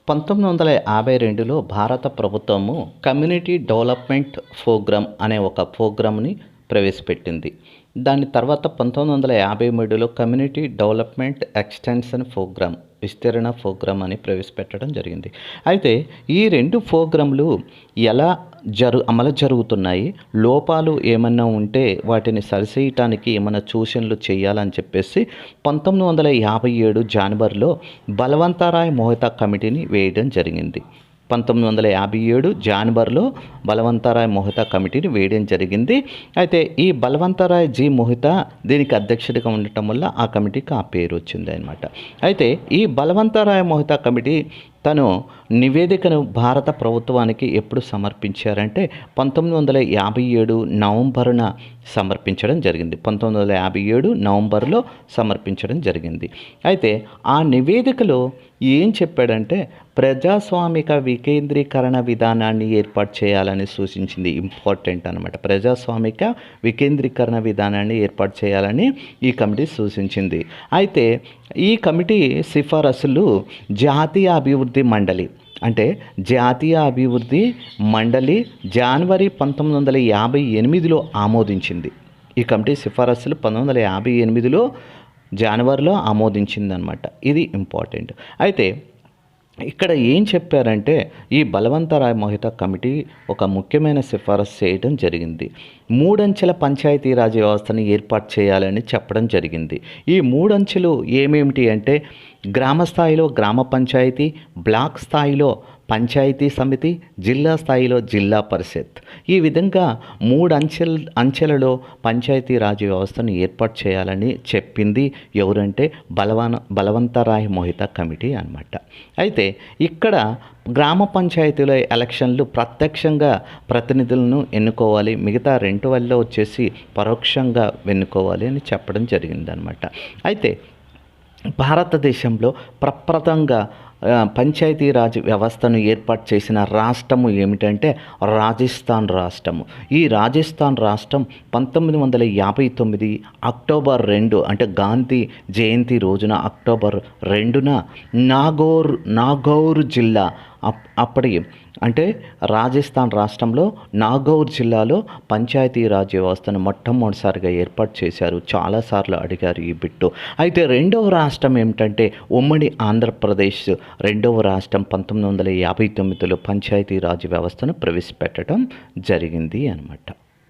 1952లో భారత ప్రభుత్వము community development programme అనే ఒక ప్రోగ్రామ్‌ని ప్రవేశపెట్టింది. దాని తర్వాత 1953లో కమ్యూనిటీ డెవలప్మెంట్ ఎక్స్‌టెన్షన్ ప్రోగ్రామ్, విస్తరణ ప్రోగ్రామ్ అని ప్రవేశపెట్టడం జరిగింది. అయితే ఈ 2 ప్రోగ్రామ్‌లు ఎలా అమలు జరుగుతున్నాయి, లోపాలు ఏమన్నా ఉంటే వాటిని సరిచేయటానికి ఏమన్నా సూచనలు చేయాలని చెప్పేసి 1957 జనవరిలో బలవంతరాయ్ మోహితా కమిటీని వేయడం జరిగింది. 1957 జనవరిలో బలవంతరాయ్ మోహితా కమిటీని వేయడం జరిగింది. అయితే ఈ బలవంతరాయ్ జీ మోహితా దీనికి అధ్యక్షుడిగా ఉండటం వల్ల ఆ కమిటీకి ఆ పేరు వచ్చింది అనమాట. అయితే ఈ బలవంతరాయ్ మోహితా కమిటీ తను నివేదికను భారత ప్రభుత్వానికి ఎప్పుడు సమర్పించారంటే 1957 నవంబరున సమర్పించడం జరిగింది. 1957 నవంబర్లో సమర్పించడం జరిగింది. అయితే ఆ నివేదికలో ఏం చెప్పాడంటే ప్రజాస్వామిక వికేంద్రీకరణ విధానాన్ని ఏర్పాటు చేయాలని సూచించింది. ఇంపార్టెంట్ అనమాట. ప్రజాస్వామిక వికేంద్రీకరణ విధానాన్ని ఏర్పాటు చేయాలని ఈ కమిటీ సూచించింది. అయితే ఈ కమిటీ సిఫారసులు జాతీయ అభివృద్ధి మండలి అంటే జాతీయ అభివృద్ధి మండలి జనవరి 1958లో ఆమోదించింది. ఈ కమిటీ సిఫారసులు 1958లో జనవరిలో ఆమోదించిందనమాట. ఇది ఇంపార్టెంట్. అయితే ఇక్కడ ఏం చెప్పారంటే ఈ బలవంతరాయ్ మోహితా కమిటీ ఒక ముఖ్యమైన సిఫారసు చేయడం జరిగింది. 3 అంచెల పంచాయతీరాజ్ వ్యవస్థను ఏర్పాటు చేయాలని చెప్పడం జరిగింది. ఈ 3 అంచెలు ఏమేమిటి అంటే గ్రామ స్థాయిలో గ్రామ పంచాయతీ, బ్లాక్ స్థాయిలో పంచాయతీ సమితి, జిల్లా స్థాయిలో జిల్లా పరిషత్. ఈ విధంగా 3 అంచెలలో పంచాయతీరాజ్ వ్యవస్థను ఏర్పాటు చేయాలని చెప్పింది ఎవరంటే బలవంతరాయ్ మోహితా కమిటీ అన్నమాట. అయితే ఇక్కడ గ్రామ పంచాయతీల ఎలక్షన్లు ప్రత్యక్షంగా ప్రతినిధులను ఎన్నుకోవాలి, మిగతా 2 వల్ల వచ్చేసి పరోక్షంగా ఎన్నుకోవాలి అని చెప్పడం జరిగిందనమాట. అయితే భారతదేశంలో ప్రప్రథంగా పంచాయతీరాజ్ వ్యవస్థను ఏర్పాటు చేసిన రాష్ట్రము ఏమిటంటే రాజస్థాన్ రాష్ట్రము. ఈ రాజస్థాన్ రాష్ట్రం 1959 అక్టోబర్ 2 అంటే గాంధీ జయంతి రోజున అక్టోబర్ 2న నాగౌర్ జిల్లా అప్పటి అంటే రాజస్థాన్ రాష్ట్రంలో నాగౌర్ జిల్లాలో పంచాయతీరాజ్ వ్యవస్థను మొట్టమొదటిసారిగా ఏర్పాటు చేశారు. చాలాసార్లు అడిగారు ఈ బిట్టు. అయితే రెండవ రాష్ట్రం ఏమిటంటే ఉమ్మడి ఆంధ్రప్రదేశ్. రెండవ రాష్ట్రం 1959లో పంచాయతీరాజ్ వ్యవస్థను ప్రవేశపెట్టడం జరిగింది అన్నమాట.